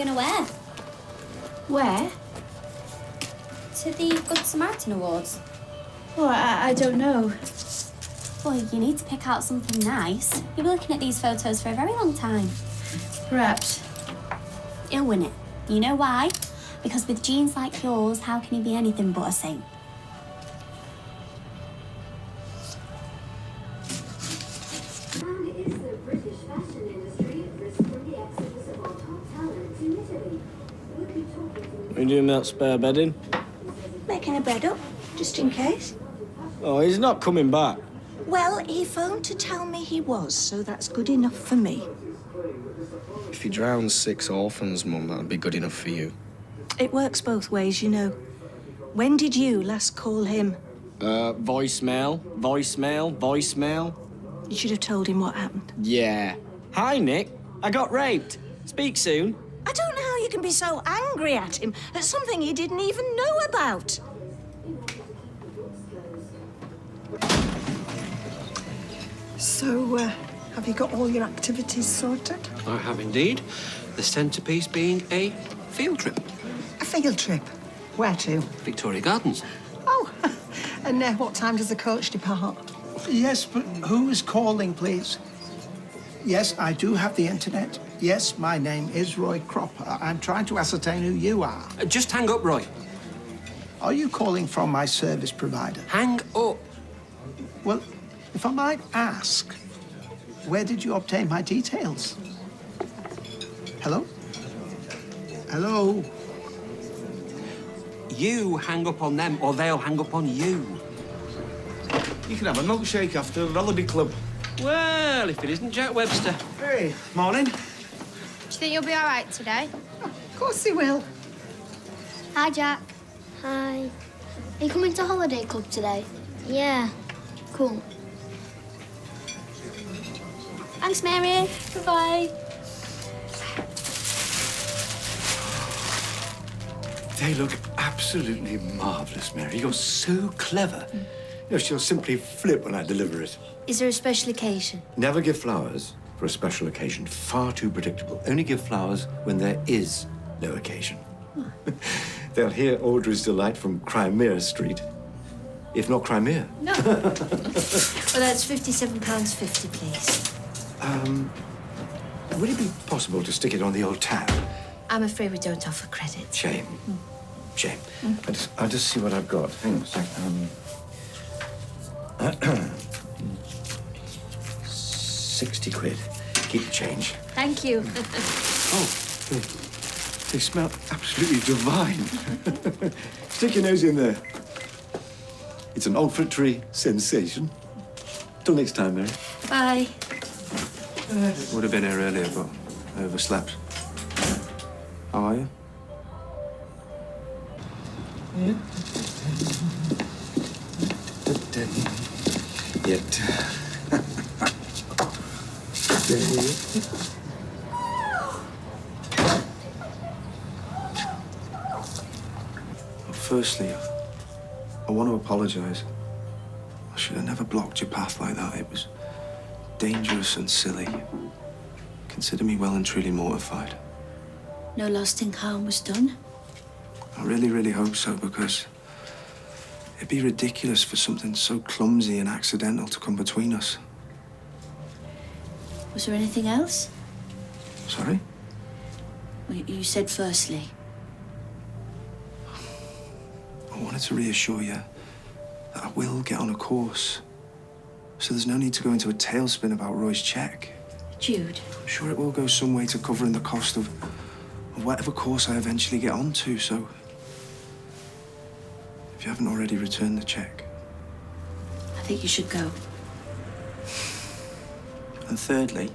going to wear? Where? To the Good Samaritan Awards. Oh, I don't know. Well, you need to pick out something nice. You've been looking at these photos for a very long time. Perhaps. You'll win it. You know why? Because with jeans like yours, how can you be anything but a saint? What are you doing about spare bedding? Making a bed up, just in case. Oh, he's not coming back. Well, he phoned to tell me he was, so that's good enough for me. If he drowns 6 orphans, Mum, that'd be good enough for you. It works both ways, you know. When did you last call him? Voicemail. You should have told him what happened. Yeah. Hi, Nick. I got raped. Speak soon. I don't know how you can be so angry at him at something he didn't even know about. So, have you got all your activities sorted? I have indeed. The centrepiece being a field trip. A field trip? Where to? Victoria Gardens. Oh, and what time does the coach depart? Yes, but who is calling, please? Yes, I do have the internet. Yes, my name is Roy Cropper. I'm trying to ascertain who you are. Just hang up, Roy. Are you calling from my service provider? Hang up. Well, if I might ask, where did you obtain my details? Hello? Hello? You hang up on them or they'll hang up on you. You can have a milkshake after the holiday club. Well, if it isn't Jack Webster. Hey, morning. Do you think you'll be all right today? Of course he will. Hi, Jack. Hi. Are you coming to holiday club today? Yeah. Cool. Thanks, Mary. Bye-bye. They look absolutely marvellous, Mary. You're so clever. You know, she'll simply flip when I deliver it. Is there a special occasion? Never give flowers for a special occasion. Far too predictable. Only give flowers when there is no occasion. They'll hear Audrey's Delight from Crimea Street. If not Crimea. No. Well, that's £57.50, please. Would it be possible to stick it on the old tab? I'm afraid we don't offer credit. Shame. Shame. I'll just see what I've got. Hang on a sec. 60 quid. Keep the change. Thank you. Oh, they smell absolutely divine. Stick your nose in there. It's an olfactory sensation. Till next time, Mary. Bye. Would have been here earlier, but I overslept. How are you? Yet. Firstly, I want to apologise. I should have never blocked your path like that. It was dangerous and silly. Consider me well and truly mortified. No lasting harm was done? I really, really hope so, because it'd be ridiculous for something so clumsy and accidental to come between us. Was there anything else? Sorry? Well, you said firstly. I wanted to reassure you that I will get on a course. So there's no need to go into a tailspin about Roy's cheque. Jude. I'm sure it will go some way to covering the cost of whatever course I eventually get onto, so if you haven't already returned the cheque. I think you should go. And thirdly,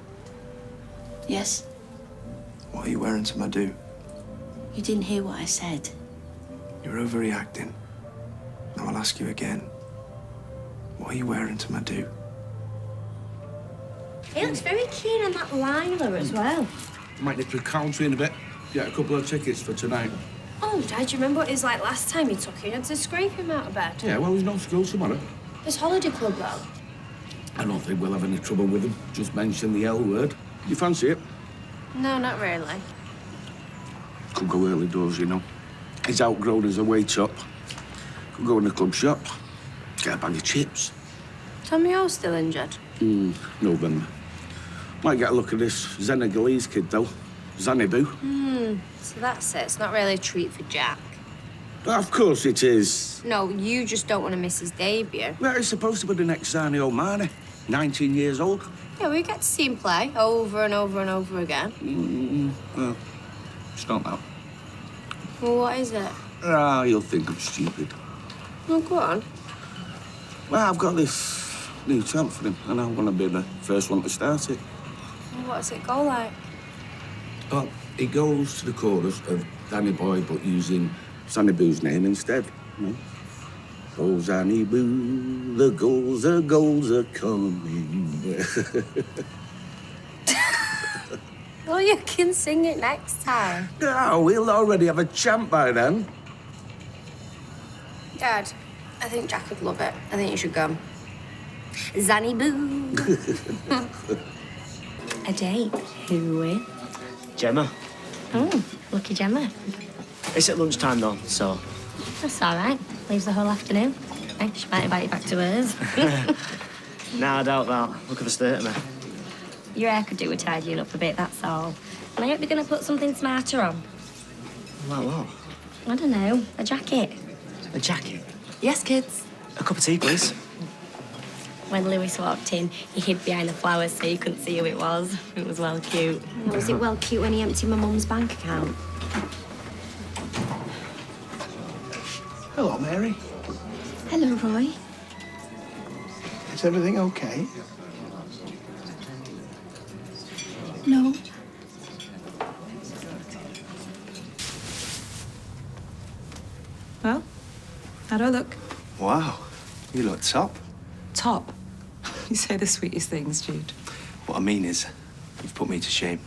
Yes? what are you wearing to my do? You didn't hear what I said. You're overreacting. Now I'll ask you again. What are you wearing to my do? He looks very keen on that Lila as well. Might nip to the country in a bit. Get a couple of tickets for tonight. Oh, Dad, do you remember what it was like last time he took you? You had to scrape him out of bed. Yeah, well, he's not school tomorrow. This holiday club, though. I don't think we'll have any trouble with him. Just mention the L word. You fancy it? No, not really. could go early doors, you know. He's outgrown as a wait up. Could go in the club shop, get a bag of chips. Tommy O's still injured? November. Might get a look at this Senegalese kid, though. Zaniboo. So that's it. It's not really a treat for Jack. Of course it is. No, you just don't want to miss his debut. Well, he's supposed to be the next Sadio Mane. 19 years old. Yeah, we get to see him play over and over and over again. Well, it's not that. Well, what is it? You'll think I'm stupid. Well, go on. Well, I've got this new champ for him, and I want to be the first one to start it. Well, what does it go like? Well, he goes to the chorus of Danny Boy, but using Zaniboo's name instead. You know? Oh, Zaniboo, the goals are coming. Well, you can sing it next time. No, we'll already have a champ by then. Dad, I think Jack would love it. I think you should go. Zanny Boo. A date? Who with? Gemma. Oh, lucky Gemma. It's at lunchtime though, so. That's all right. Leaves the whole afternoon. Hey, she might invite you back to hers. Nah, I doubt that. Look at the state of me. Your hair could do with tidying up a bit, that's all. And I hope you're going to put something smarter on. Like what? I don't know, a jacket. A jacket? Yes, kids. A cup of tea, please. When Lewis walked in, he hid behind the flowers so you couldn't see who it was. It was well cute. Was it well cute when he emptied my mum's bank account? Hello, Mary. Hello, Roy. Is everything okay? No. Well, how do I look? Wow, you look top. Top. You say the sweetest things, Jude. What I mean is, you've put me to shame.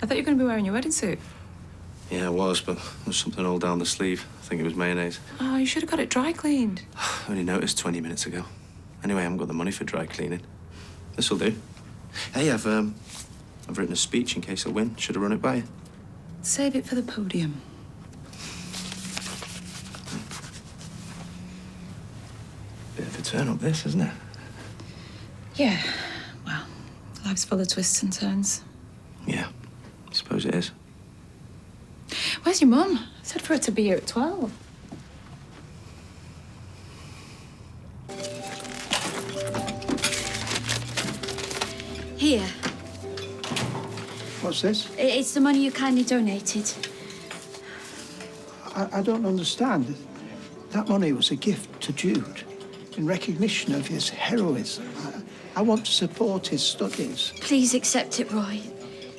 I thought you were going to be wearing your wedding suit. Yeah, I was, but there was something all down the sleeve. I think it was mayonnaise. Oh, you should have got it dry cleaned. I only noticed 20 minutes ago. Anyway, I haven't got the money for dry cleaning. This'll do. Hey, I've written a speech in case I win. Should have run it by you. Save it for the podium. Bit of a turn up, this, isn't it? Yeah, well, life's full of twists and turns. Yeah, I suppose it is. Where's your mum? I said for her to be here at 12. Here. What's this? It's the money you kindly donated. I don't understand. That money was a gift to Jude in recognition of his heroism. I want to support his studies. Please accept it, Roy.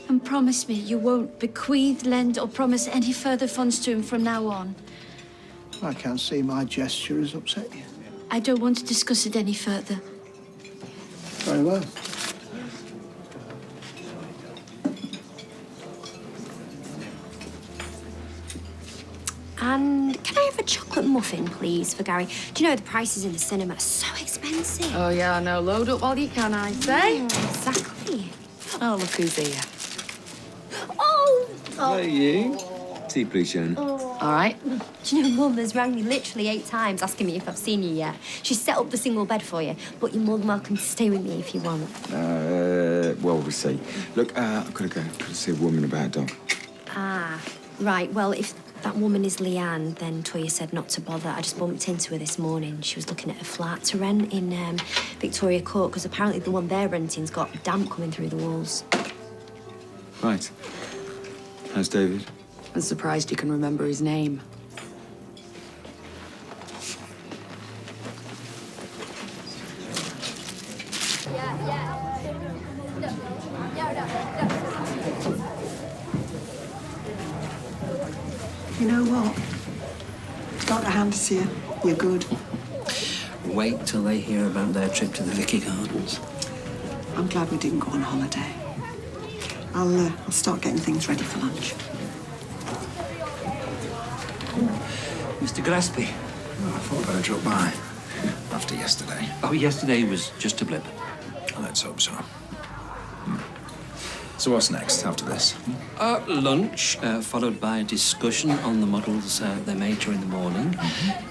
And promise me you won't bequeath, lend, or promise any further funds to him from now on. I can't see my gesture has upset you. I don't want to discuss it any further. Very well. And can I have a chocolate muffin, please, for Gary? Do you know the prices in the cinema are so expensive? Oh, yeah, I know. Load up while you can, I say. Exactly. Oh, look who's here. Oh! Hey, you. Tea, please, Sharon. All right. Do you know, Mum has rang me literally 8 times asking me if I've seen you yet. She's set up the single bed for you, but you're more than welcome to stay with me if you want. Well, we'll see. Look, I've got to go. Got to see a woman about a dog. Ah, right. Well, if that woman is Leanne, then Toya said not to bother. I just bumped into her this morning. She was looking at a flat to rent in Victoria Court, because apparently the one they're renting's got damp coming through the walls. Right. How's David? I'm surprised you can remember his name. You know what? Dr. Hand's here. You're good. Wait till they hear about their trip to the Vicky Gardens. I'm glad we didn't go on holiday. I'll start getting things ready for lunch. Mr. Gillespie. I thought I'd better drop by after yesterday. Oh, yesterday was just a blip. Let's hope so. So what's next after this? Lunch, followed by a discussion on the models they made during the morning.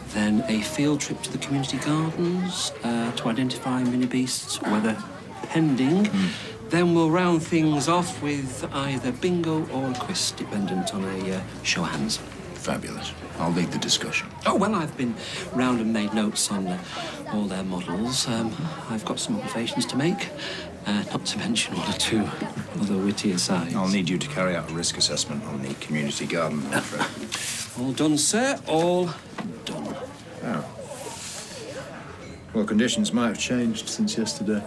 Then a field trip to the community gardens to identify mini beasts, weather pending. Then we'll round things off with either bingo or a quiz, dependent on a show of hands. Fabulous. I'll lead the discussion. Oh, well, I've been round and made notes on all their models. I've got some observations to make, not to mention one or two other witty asides. I'll need you to carry out a risk assessment on the community garden, I'm afraid. All done, sir. All done. Oh. Well, conditions might have changed since yesterday.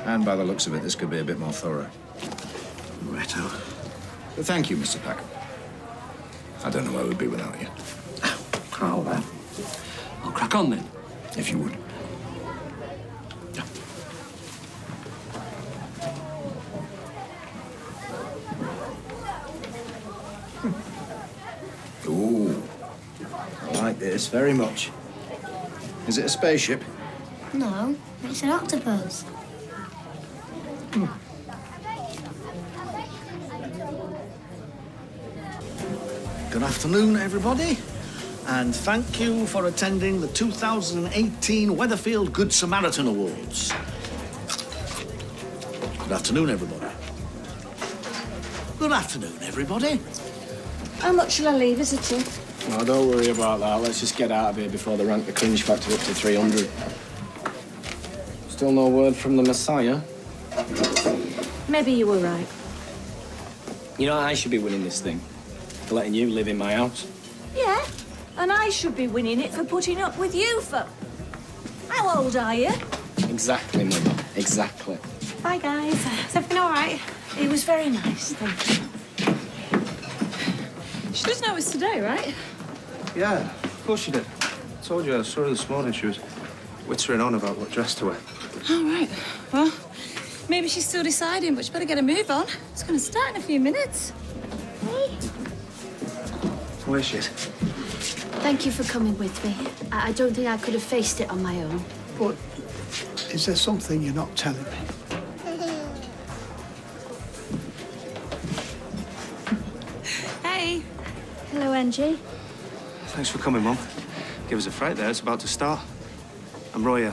And by the looks of it, this could be a bit more thorough. Righto. But thank you, Mr. Packer. I don't know where we'd be without you. Oh, well. I'll crack on then. If you would. Ooh. I like this very much. Is it a spaceship? No, it's an octopus. Good afternoon, everybody, and thank you for attending the 2018 Weatherfield Good Samaritan Awards. Good afternoon, everybody. Good afternoon, everybody. How much shall I leave us at you? Oh, don't worry about that. Let's just get out of here before they rank the cringe factor up to 300. Still no word from the Messiah? Maybe you were right. You know, I should be winning this thing. For letting you live in my house. Yeah, and I should be winning it for putting up with you for... How old are you? Exactly, Mum. Exactly. Bye, guys. Is everything all right? It was very nice, thank you. She does know it's today, right? Yeah, of course she did. I told you, I saw her this morning. She was whittering on about what dress to wear. All right. Well, maybe she's still deciding, but she better get a move on. It's going to start in a few minutes. Where she is? Thank you for coming with me. I don't think I could have faced it on my own. But is there something you're not telling me? Hey. Hello, Angie. Thanks for coming, Mum. Give us a fright there. It's about to start. I'm Roya.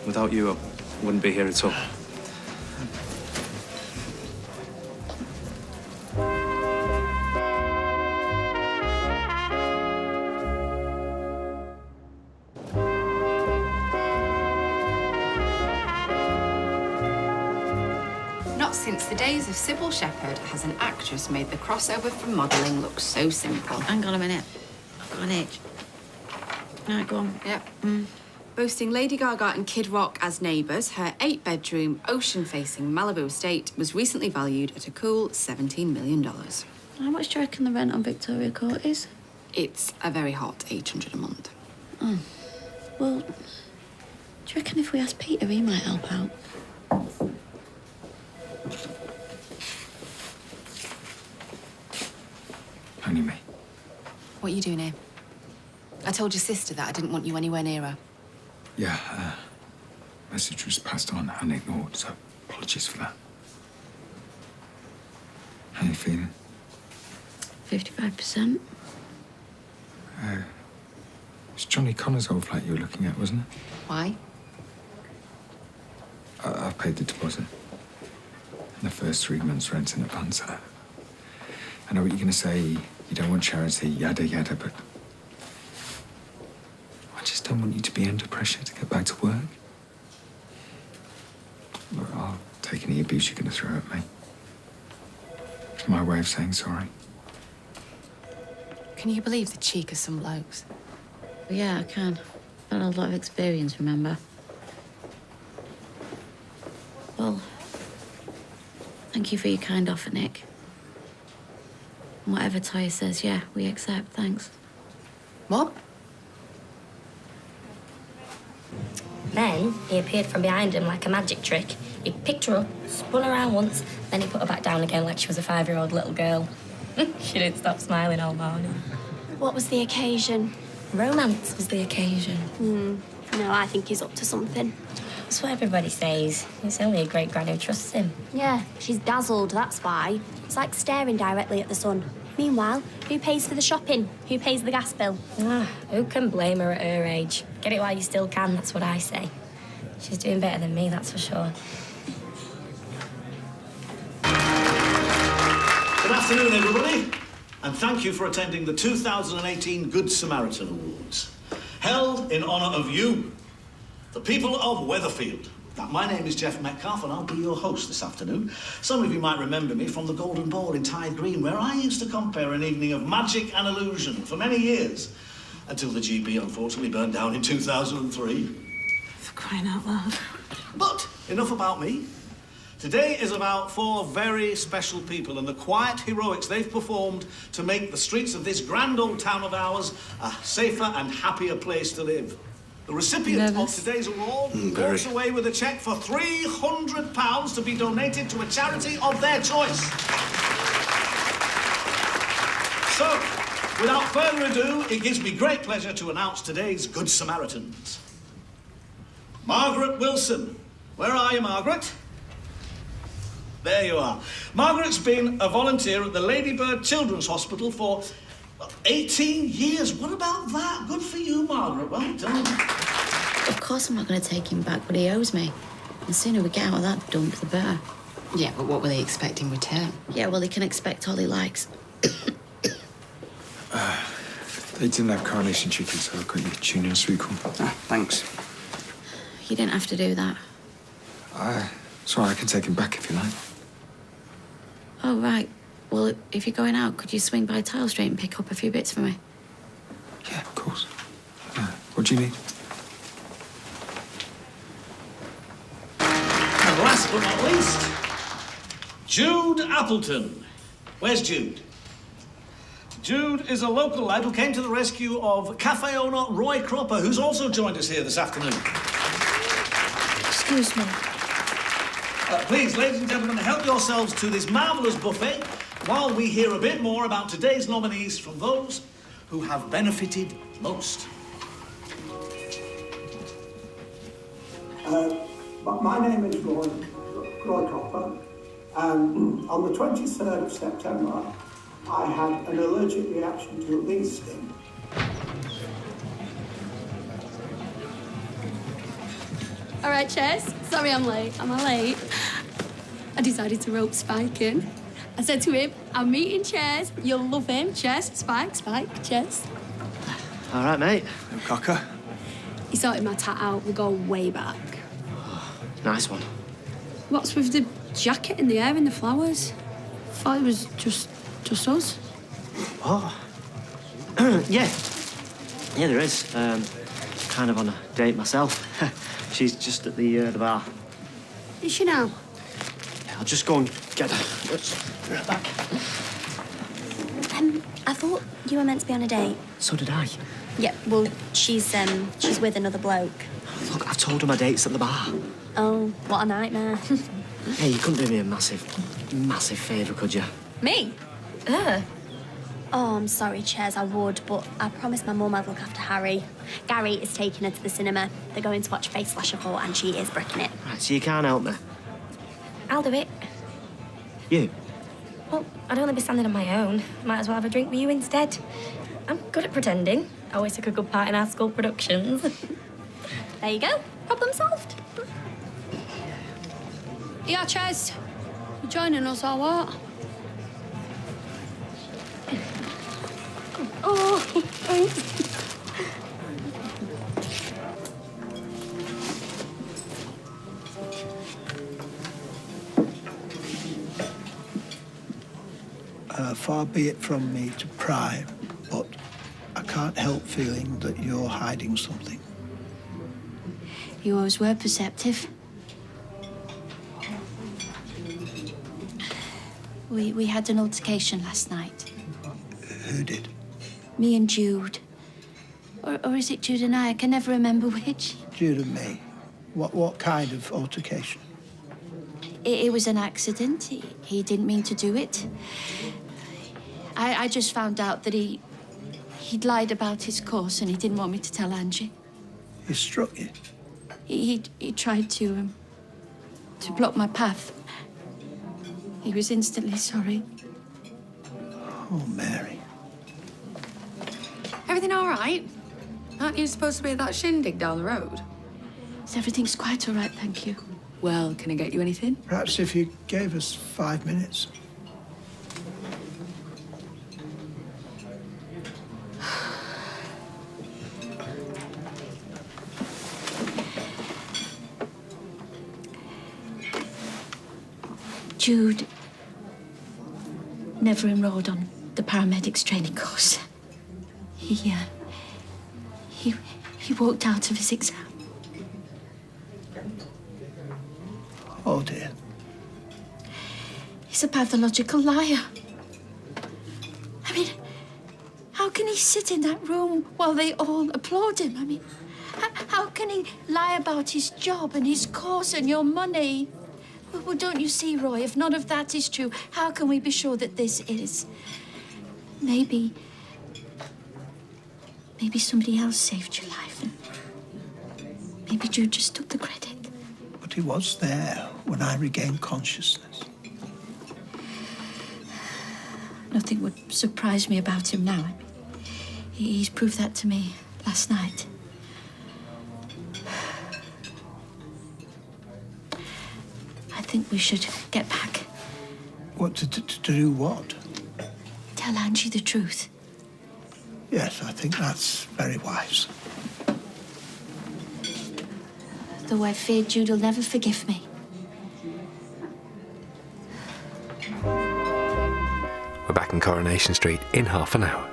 Without you, I wouldn't be here at all. Not since the days of Sybil Shepherd has an actress made the crossover from modelling look so simple. Hang on a minute. I've got an itch. All right, go on. Yep. Boasting Lady Gaga and Kid Rock as neighbours, her 8-bedroom, ocean-facing Malibu estate was recently valued at a cool $17 million. How much do you reckon the rent on Victoria Court is? It's a very hot $800 a month. Oh. Well, do you reckon if we ask Peter, he might help out? Only me. What are you doing here? I told your sister that I didn't want you anywhere near her. Yeah, message was passed on and ignored, so apologies for that. How you feeling? 55%. It's Johnny Connor's old flat you were looking at, wasn't it? Why? I've paid the deposit. And the first 3 months' rent in advance. I know what you're going to say. You don't want charity, yada, yada, but... I just don't want you to be under pressure to get back to work. Look, I'll take any abuse you're going to throw at me. It's my way of saying sorry. Can you believe the cheek of some blokes? Yeah, I can. I've had a lot of experience, remember? Well, thank you for your kind offer, Nick. And whatever Toya says, yeah, we accept, thanks. What? Then he appeared from behind him like a magic trick. He picked her up, spun her around once, then he put her back down again like she was a 5-year-old little girl. She didn't stop smiling all morning. What was the occasion? Romance was the occasion. No, I think he's up to something. That's what everybody says. It's only a great-gran who trusts him. Yeah, she's dazzled, that's why. It's like staring directly at the sun. Meanwhile, who pays for the shopping? Who pays the gas bill? Who can blame her at her age? Get it while you still can, that's what I say. She's doing better than me, that's for sure. Good afternoon, everybody, and thank you for attending the 2018 Good Samaritan Awards, held in honour of you, the people of Weatherfield. Now, my name is Jeff Metcalf, and I'll be your host this afternoon. Some of you might remember me from the Golden Ball in Tide Green, where I used to compare an evening of magic and illusion for many years, until the GB unfortunately burned down in 2003. For crying out loud. But enough about me. Today is about 4 very special people and the quiet heroics they've performed to make the streets of this grand old town of ours a safer and happier place to live. The recipient of today's award walks away with a cheque for £300 to be donated to a charity of their choice. So, without further ado, it gives me great pleasure to announce today's Good Samaritans. Margaret Wilson. Where are you, Margaret? There you are. Margaret's been a volunteer at the Ladybird Children's Hospital for 18 years. What about that? Good for you, Margaret. Well done. Of course I'm not going to take him back, but he owes me. The sooner we get out of that dump, the better. Yeah, but what will he expect in return? Yeah, well, he can expect all he likes. They didn't have coronation chicken, so I got you tuna and sweet corn. Thanks. You didn't have to do that. Sorry, I can take him back if you like. Oh, right. Well, if you're going out, could you swing by Tile Street and pick up a few bits for me? Yeah, of course. What do you need? And last but not least, Jude Appleton. Where's Jude? Jude is a local lad who came to the rescue of cafe owner Roy Cropper, who's also joined us here this afternoon. Excuse me. Please, ladies and gentlemen, help yourselves to this marvellous buffet while we hear a bit more about today's nominees from those who have benefited most. My name is Roy Cropper, and on the 23rd of September, I had an allergic reaction to a bee sting. All right, Chess. Sorry I'm late. Am I late? I decided to rope Spike in. I said to him, I'm meeting Chess. You'll love him. Chess, Spike, Chess. All right, mate. No cocker. He sorted my tat out. We go way back. Nice one. What's with the jacket in the air and the flowers? Thought it was just us. What? Yeah, there is. Kind of on a date myself. She's just at the bar. Is she now? Yeah, I'll just go and get her. Let's be right back. I thought you were meant to be on a date. So did I. Yeah, well, she's with another bloke. Look, I've told her my date's at the bar. Oh, what a nightmare. Hey, you couldn't do me a massive favour, could you? Me? Oh, I'm sorry, Chairs, I would, but I promised my mum I'd look after Harry. Gary is taking her to the cinema. They're going to watch Face Slasher 4 and she is bricking it. Right, so you can't help me? I'll do it. You? Well, I'd only be standing on my own. Might as well have a drink with you instead. I'm good at pretending. I always took a good part in our school productions. There you go. Problem solved. Yeah, Chess. You joining us or what? Oh, thanks. Far be it from me to pry, but I can't help feeling that you're hiding something. You always were perceptive. We had an altercation last night. Who did? Me and Jude. Or is it Jude and I? I can never remember which. Jude and me. What kind of altercation? It was an accident. He didn't mean to do it. I just found out that he'd lied about his course and he didn't want me to tell Angie. He struck you? He tried to block my path. He was instantly sorry. Oh, Mary. Everything all right? Aren't you supposed to be at that shindig down the road? Everything's quite all right, thank you. Well, can I get you anything? Perhaps if you gave us 5 minutes. Jude never enrolled on the paramedics training course. He walked out of his exam. Oh, dear. He's a pathological liar. I mean, how can he sit in that room while they all applaud him? I mean, how can he lie about his job and his course and your money? Well, don't you see, Roy, if none of that is true, how can we be sure that this is? Maybe somebody else saved your life, and maybe Jude just took the credit. But he was there when I regained consciousness. Nothing would surprise me about him now. He's proved that to me last night. I think we should get back. What, to do what? Tell Angie the truth. Yes, I think that's very wise. Though I fear Jude will never forgive me. We're back in Coronation Street in half an hour.